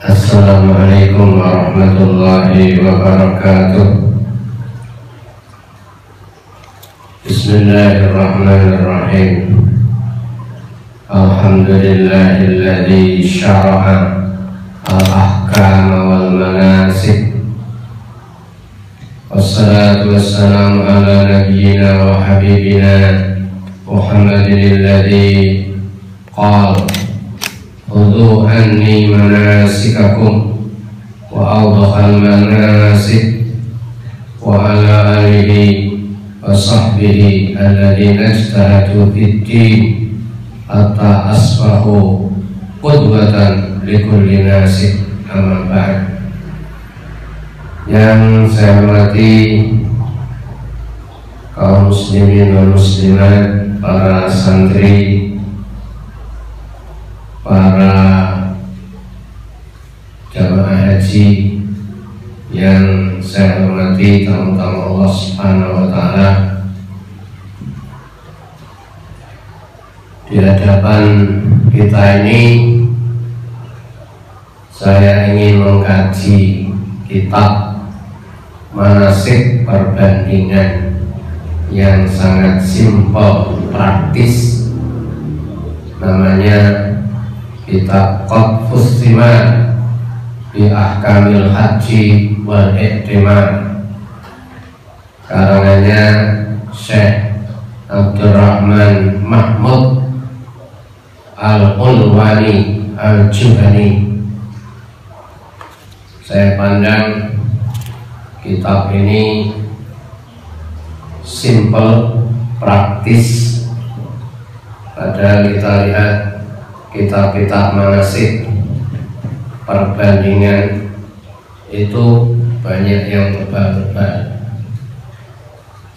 Assalamualaikum warahmatullahi wabarakatuh. Bismillahirrahmanirrahim. Alhamdulillahilladzi syara'a al-ahkama wal manasik. Wassalatu wassalamu ala nabiyyina wa habibina Muhammadin alladzi qala khudhu anni manasikakum wa awdakhal manasik wa ala alihi wa sahbihi alladhina ijtahadu fid-din hatta asbahu qudwatan likulli nasik. Amma ba'd. Yang saya hormati kaum muslimin dan muslimat, para santri, para jamaah haji yang saya hormati, tamu-tamu Allah Subhanahu wa Ta'ala. Di hadapan kita ini saya ingin mengkaji kitab manasik perbandingan yang sangat simpel, praktis. Namanya kitab Qad Fussimat bi Ahkamil Haji wal I'timar, karangannya Syekh Abdurrahman Mahmud Al-Unwani Al-Juhani. Saya pandang kitab ini simple, praktis. Padahal kita lihat kitab-kitab manasik perbandingan itu banyak yang tebal-tebal.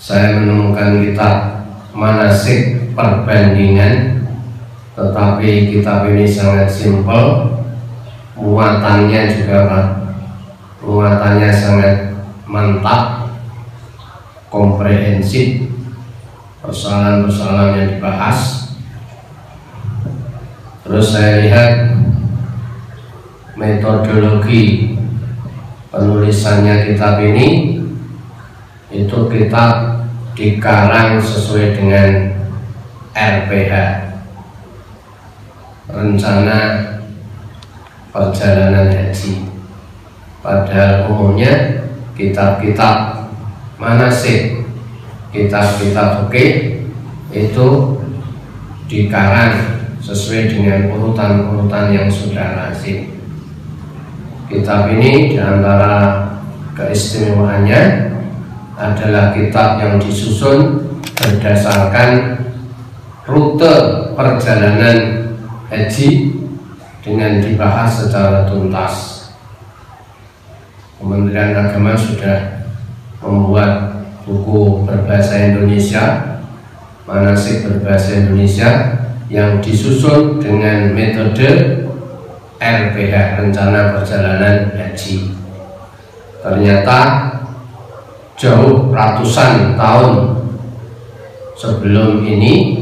Saya menemukan kitab manasik perbandingan, tetapi kitab ini sangat simpel, muatannya sangat mantap, komprehensif, persoalan-persoalan yang dibahas. Terus saya lihat metodologi penulisannya kitab ini, itu kitab dikarang sesuai dengan RPH, Rencana Perjalanan Haji. Padahal umumnya kitab-kitab manasik, kitab-kitab fikih itu dikarang sesuai dengan urutan-urutan yang sudah lazim. Kitab ini diantara keistimewaannya adalah kitab yang disusun berdasarkan rute perjalanan haji dengan dibahas secara tuntas. Kementerian Agama sudah membuat buku berbahasa Indonesia, manasik berbahasa Indonesia, yang disusun dengan metode RPH, Rencana Perjalanan Haji. Ternyata jauh ratusan tahun sebelum ini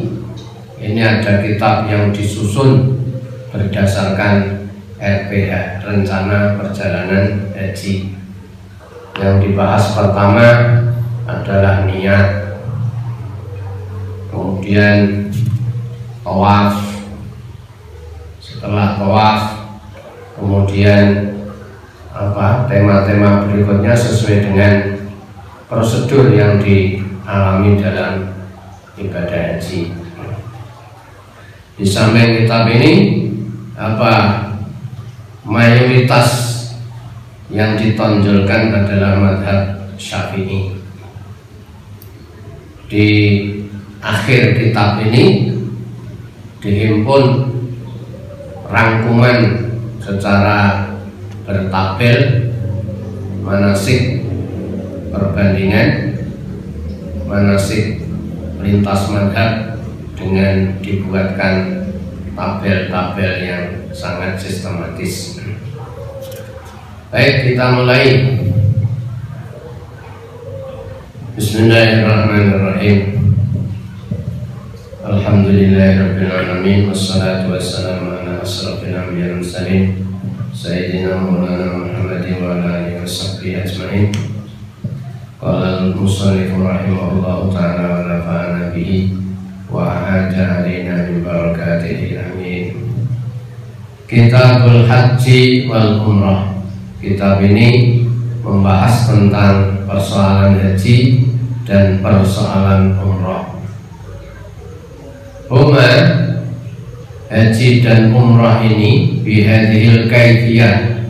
ada kitab yang disusun berdasarkan RPH, Rencana Perjalanan Haji. Yang dibahas pertama adalah niat, kemudian tawaf, setelah tawaf kemudian tema-tema berikutnya sesuai dengan prosedur yang dialami dalam ibadah haji. Di samping kitab ini mayoritas yang ditonjolkan adalah mazhab Syafi'i. Di akhir kitab ini dihimpun rangkuman secara bertabel manasik perbandingan, manasik lintas mazhab, dengan dibuatkan tabel-tabel yang sangat sistematis. Baik, kita mulai. Bismillahirrahmanirrahim. Alhamdulillahirabbil alamin, wassalatu wassalamu ala asrofil anbiya'i wal mursalin Sayyidina Maulana Muhammadin wa ala alihi wa sahbihi ajma'in. Qala al-musannif rahimahullahu ta'ala wa nafa'ana bihi wa a'ada alaina min barakatihi amin. Kitabul Haji wal Umrah. Kitab ini membahas tentang persoalan haji dan persoalan umrah. Huma, haji dan umrah ini bihadhil kaifiyah,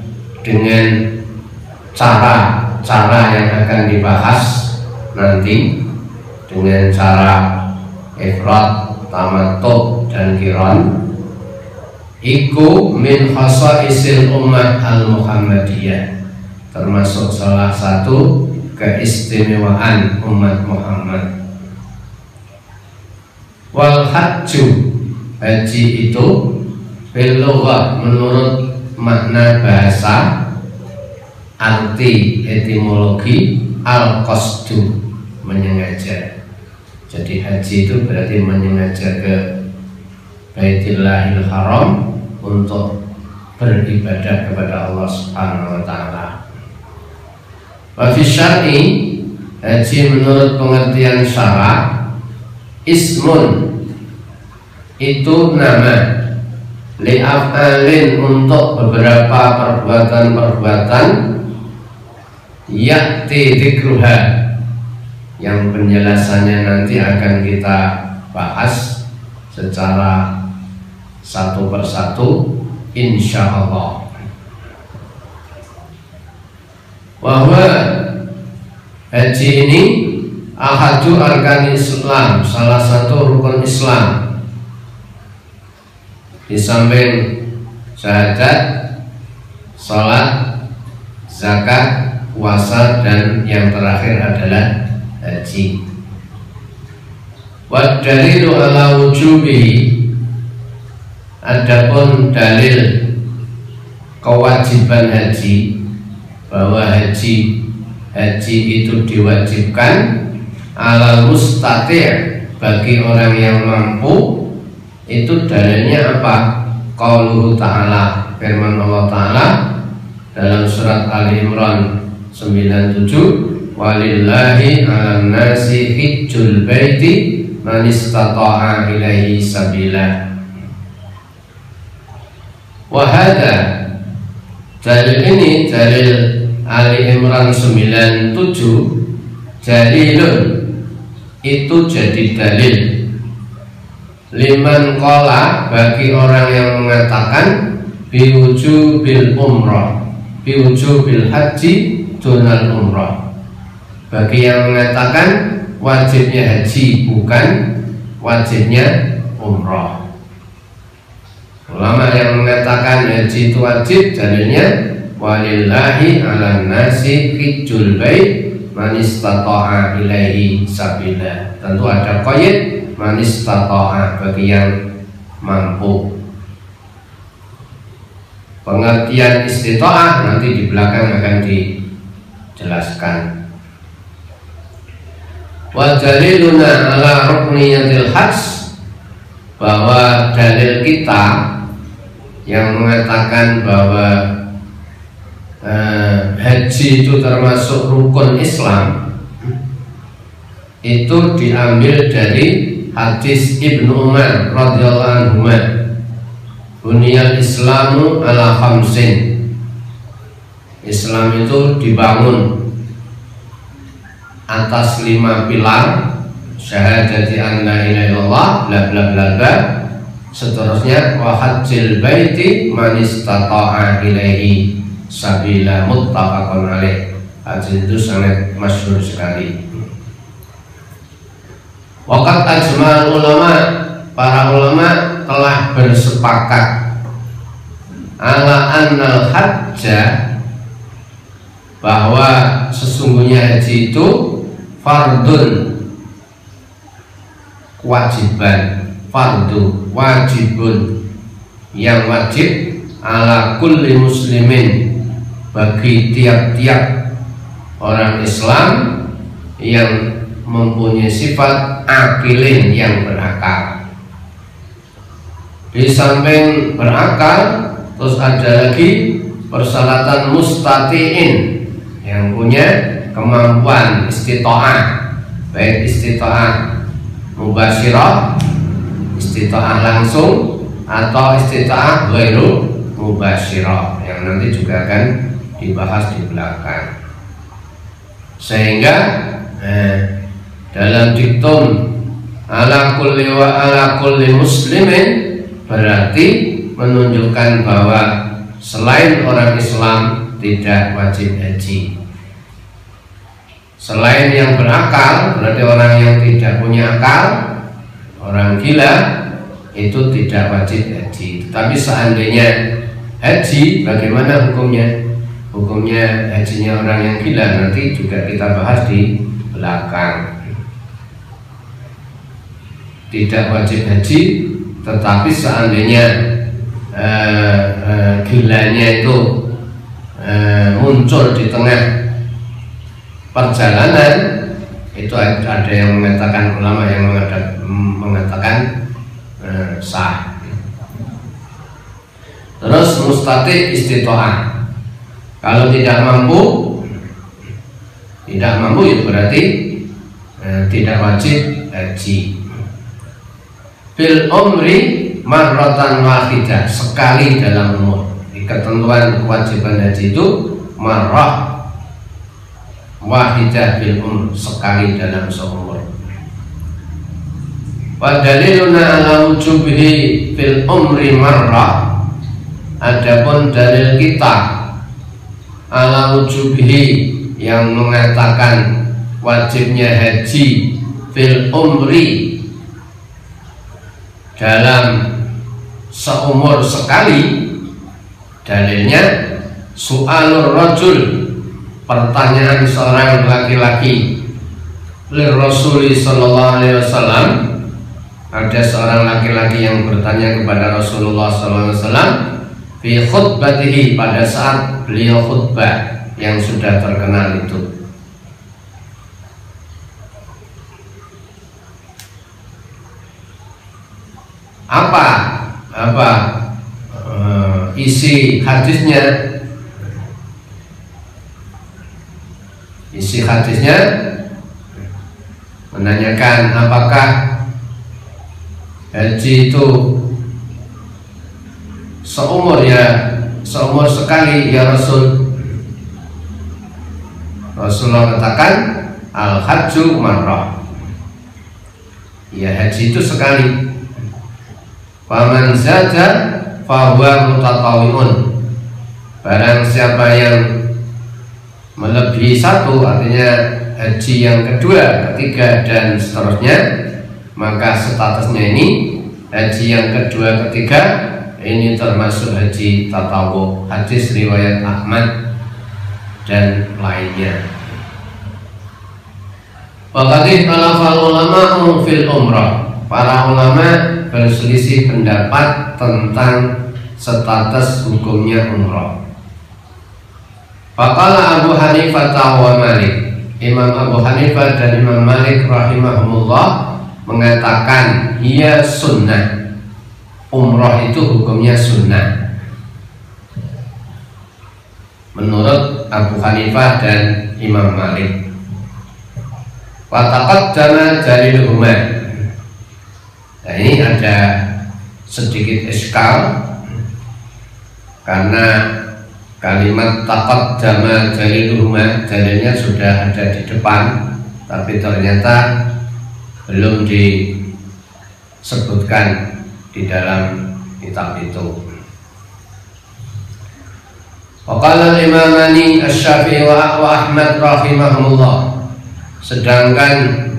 dengan cara yang akan dibahas nanti, dengan cara ifrad, tamattu dan qiran. Iku min khasaisil ummah al-Muhammadiyah, termasuk salah satu keistimewaan umat Muhammad. Wal hajju, haji itu fil lughah, menurut makna bahasa, arti etimologi, al-qasdu, menyengaja. Jadi haji itu berarti menyengaja ke Baitillahil Haram untuk beribadah kepada Allah Subhanahu wa ta'ala. Wa fi syar'i, haji menurut pengertian syara, ismun, itu nama, li'af'alin, untuk beberapa perbuatan-perbuatan, ya'ti dzikruha, yang penjelasannya nanti akan kita bahas secara satu persatu insyaallah. Bahwa haji ini ahadu arkan Islam, salah satu rukun Islam. Di samping syahadat, salat, zakat, puasa, dan yang terakhir adalah haji. Wa dalilu ala wujubihi, adapun dalil kewajiban haji, bahwa haji itu diwajibkan ala mustati', bagi orang yang mampu, itu dalilnya apa? Qauluhu ta'ala, firman Allah Ta'ala dalam surat Ali Imran 97, walillahi 'alan nasi hijjul baiti man istata'a ilaihi sabila. Wahada, dalil ini, dalil Ali Imran 97, dalilun, itu jadi dalil, liman qala, bagi orang yang mengatakan biwujubil umrah, biwujubil haji dunal umrah, bagi yang mengatakan wajibnya haji bukan wajibnya umrah. Ulama yang mengatakan haji itu wajib, dalilnya walillahi 'alan nasi hijjul bait man istata'a ilaihi sabila. Tentu ada qaid man istata'a, bagi yang mampu. Pengertian istita'ah nanti di belakang akan dijelaskan. Wa daliluna ala rukniyatil hajj, bahwa dalil kita yang mengatakan bahwa haji itu termasuk rukun Islam, itu diambil dari hadis Ibnu Umar radhiyallahu anhu, buniyal Islamu ala khamsin, Islam itu dibangun atas 5 pilar, syahadati an la ilaha illallah, bla bla bla bla, seterusnya wa hajjil baiti man istata'a ilaihi sabila, muttafaqun alaih. Hadis itu sangat masyhur sekali. Waqat ajma'al ulama, para ulama telah bersepakat ala annal hajja, bahwa sesungguhnya haji itu fardun, kewajiban, fardu, wajibun, yang wajib, ala kulli muslimin, bagi tiap-tiap orang Islam yang mempunyai sifat akilin, yang berakal. Di samping berakal, terus ada lagi persyaratan mustatiin, yang punya kemampuan istita'ah, baik istita'ah mubasyirah, istita'ah langsung, atau istita'ah ghairu mubasyirah, yang nanti juga akan dibahas di belakang. Sehingga dalam diktum ala kulli wa ala kulli muslimin berarti menunjukkan bahwa selain orang Islam tidak wajib haji. Selain yang berakal, berarti orang yang tidak punya akal, orang gila, itu tidak wajib haji. Tapi seandainya haji, bagaimana hukumnya? Hukumnya hajinya orang yang gila nanti juga kita bahas di belakang. Tidak wajib haji, tetapi seandainya gilanya itu muncul di tengah perjalanan, itu ada yang mengatakan, ulama yang mengatakan sah. Terus mustati istita'ah, kalau tidak mampu ya berarti tidak wajib haji. Fil umri marratan wahidah, sekali dalam umur. Ketentuan kewajiban haji itu marrah wahidah fil umur, sekali dalam seumur. Wa daliluna ala wujubihi fil umri marrah, adapun dalil kita ala wujubihi yang mengatakan wajibnya haji fil umri dalam seumur sekali, dalilnya su'alur rajul, pertanyaan seorang laki-laki lir Rasuli sallallahu alaihi wasallam. Ada seorang laki-laki yang bertanya kepada Rasulullah sallallahu alaihi wasallam fi khutbatihi, pada saat beliau khutbah yang sudah terkenal itu. Apa isi hadisnya? Isi hadisnya menanyakan apakah haji itu seumur sekali ya Rasul. Rasulullah katakan al hajju marrah, ya haji itu sekali. Faman zada fahuwa mutatawwi'un, barang siapa yang melebihi satu, artinya haji yang kedua, ketiga dan seterusnya, maka statusnya ini haji yang kedua, ketiga, ini termasuk haji tatawu. Hadis riwayat Ahmad dan lainnya. Waqadih talafal ulama'u fil umrah, para ulama berselisih pendapat tentang status hukumnya umrah. Faqala Abu Hanifah wa Malik, Imam Abu Hanifah dan Imam Malik rahimahumullah mengatakan ia sunnah, umrah itu hukumnya sunnah menurut Abu Hanifah dan Imam Malik. Wa taqaddama daliluhuma. Nah, ini ada sedikit iskal karena kalimat taqaddama daliluhuma, dalilnya sudah ada di depan, tapi ternyata belum disebutkan di dalam kitab itu. Waqala al-imamani Asy-Syafi'i wa Ahmad rahimahumullah, sedangkan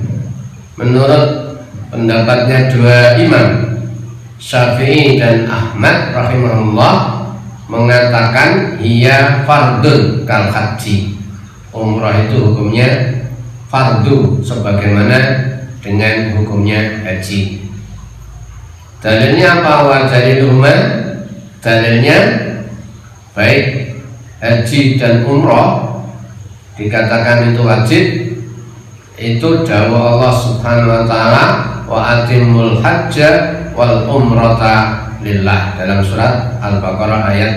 menurut pendapatnya dua imam Syafi'i dan Ahmad rahimahumullah mengatakan ia fardun kal haji, umrah itu hukumnya fardu sebagaimana dengan hukumnya haji. Dalilnya apa? Wa daliluhuma, dalilnya baik haji dan umrah dikatakan itu wajib, itu dawuh Allah Subhanahu wa taala, wa atimul hajja wal umrata lillah, dalam surat Al-Baqarah ayat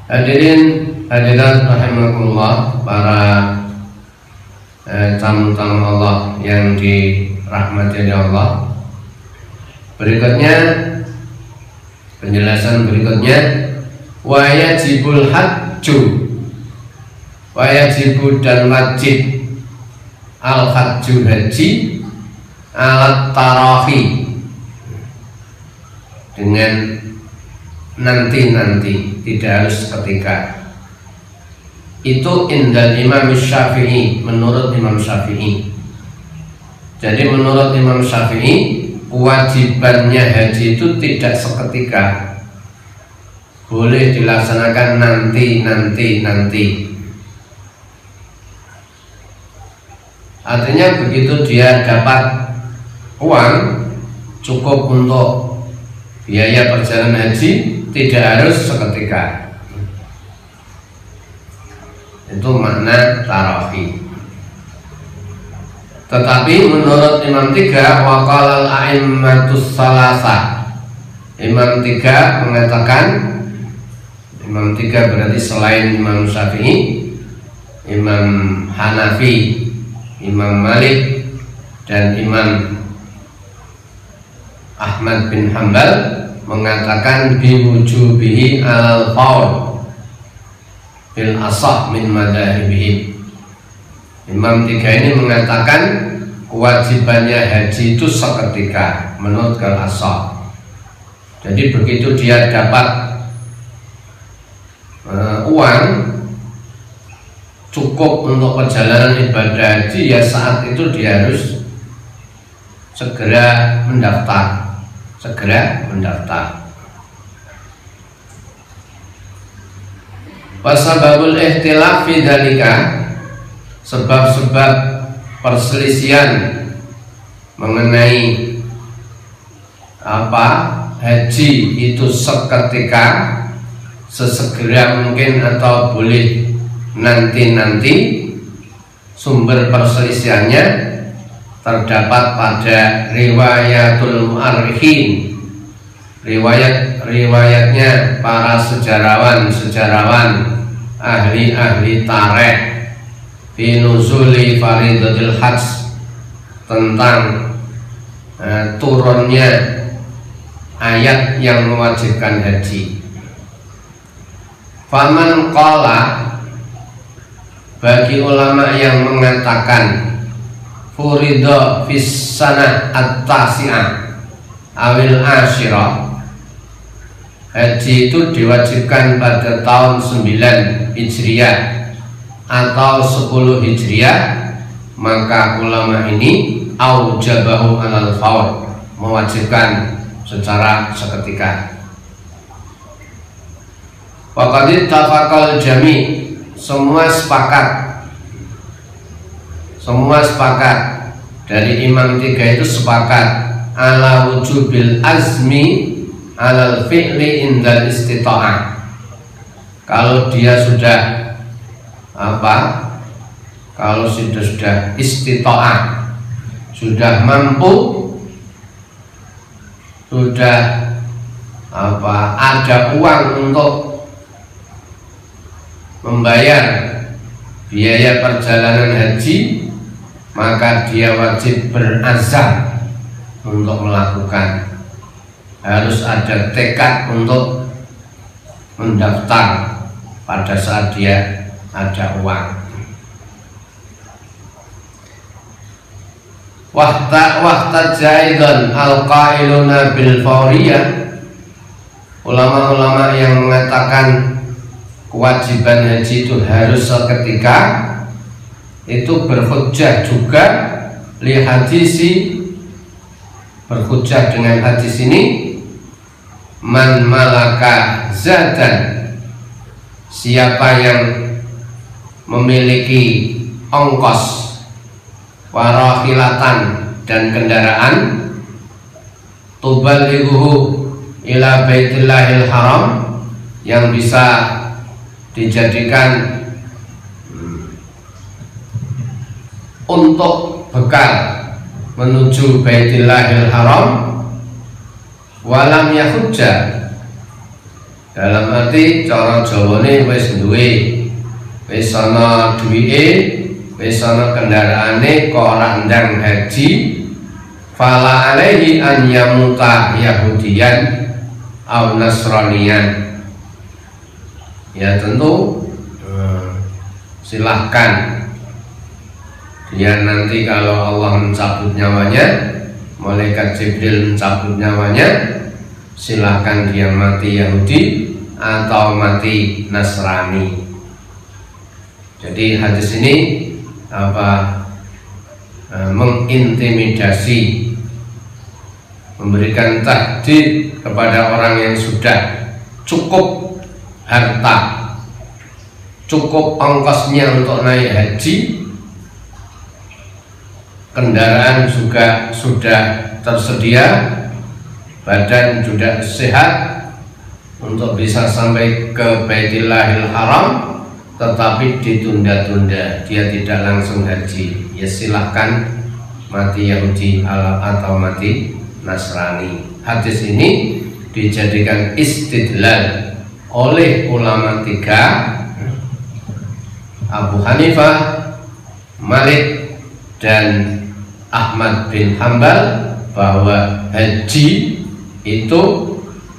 Hadirin hadirat rahimakumullah, para tamu-tamu Allah yang dirahmati oleh Allah. Berikutnya, penjelasan berikutnya, wajibul hajju, wajibu dan wajib al hajju haji alat tarahi, dengan nanti-nanti, tidak harus ketika. Itu indal Imam Syafi'i, menurut Imam Syafi'i. Jadi menurut Imam Syafi'i, kewajibannya haji itu tidak seketika, boleh dilaksanakan nanti. Artinya begitu dia dapat uang cukup untuk biaya perjalanan haji, tidak harus seketika. Itu makna tarafi. Tetapi menurut Imam Tiga, waqalal a'immatus salasa, Imam Tiga mengatakan, Imam Tiga berarti selain Imam Syafi'i, Imam Hanafi, Imam Malik, dan Imam Ahmad bin Hanbal mengatakan biwujubihi al-qaul bil asah min madzhabihim. Imam Tiga ini mengatakan kewajibannya haji itu seketika menurut al-asah. Jadi begitu dia dapat uang cukup untuk perjalanan ibadah haji, ya saat itu dia harus segera mendaftar. Wasababul ikhtilaf fi dzalika, sebab-sebab perselisihan mengenai haji itu seketika, sesegera mungkin, atau boleh nanti. Sumber perselisihannya terdapat pada riwayatul mu'arrikhin, riwayatnya para sejarawan ahli tarikh, fi nuzuli faridatul hajj, tentang turunnya ayat yang mewajibkan haji. Faman qala, bagi ulama yang mengatakan furido fis sanah at-tasi'ah awil asyirah, haji itu diwajibkan pada tahun 9 Hijriah atau 10 Hijriah, maka ulama ini aujabahu alal faur, mewajibkan secara seketika. Waqad ittafaqal jami', semua sepakat dari Imam Tiga itu sepakat ala wujubil azmi alal fi'li indal istita'ah. Kalau dia sudah kalau sudah istita'ah, sudah mampu, sudah ada uang untuk membayar biaya perjalanan haji, maka dia wajib berazam untuk melakukan. Harus ada tekad untuk mendaftar pada saat dia ada uang. Wahta jaidan al-qailuna bil fauriyah, ulama-ulama yang mengatakan kewajiban haji itu harus seketika, itu berhujjah juga li hadisi, berhujjah dengan hadis ini, man malaka zadan, siapa yang memiliki ongkos, warahilatan, dan kendaraan, tubalighuhu ila baitillahil haram, yang bisa dijadikan untuk bekal menuju Baitillahil Haram, walam yahujja, Dalam arti cara Jawane wis duwe, wis ana duwike, wis ana kendaraane kok ora ndang haji, fala alaihi an yamuta yahudiyan aw nasraniyan. Ya tentu silahkan dia nanti kalau Allah mencabut nyawanya, malaikat Jibril mencabut nyawanya, silahkan dia mati Yahudi atau mati Nasrani. Jadi hadis ini mengintimidasi, memberikan tahdid kepada orang yang sudah cukup harta, cukup ongkosnya untuk naik haji, kendaraan juga sudah tersedia, badan sudah sehat untuk bisa sampai ke Baitillahil Haram, tetapi ditunda-tunda, dia tidak langsung haji. Ya silahkan mati Yahudi atau mati Nasrani. Hadis ini dijadikan istidlal oleh ulama tiga, Abu Hanifah, Malik, dan Ahmad bin Hambal, bahwa haji itu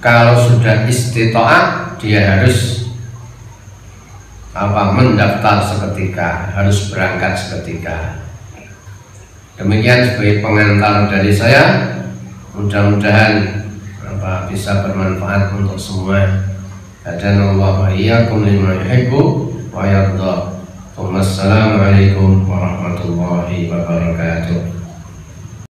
kalau sudah istita'ah dia harus mendaftar seketika, harus berangkat seketika. Demikian sebagai pengantar dari saya, mudah-mudahan bisa bermanfaat untuk semua. Hadanallahu wa iyyakum lima yuhibbu wa yarda. Wassalamualaikum warahmatullahi wabarakatuh.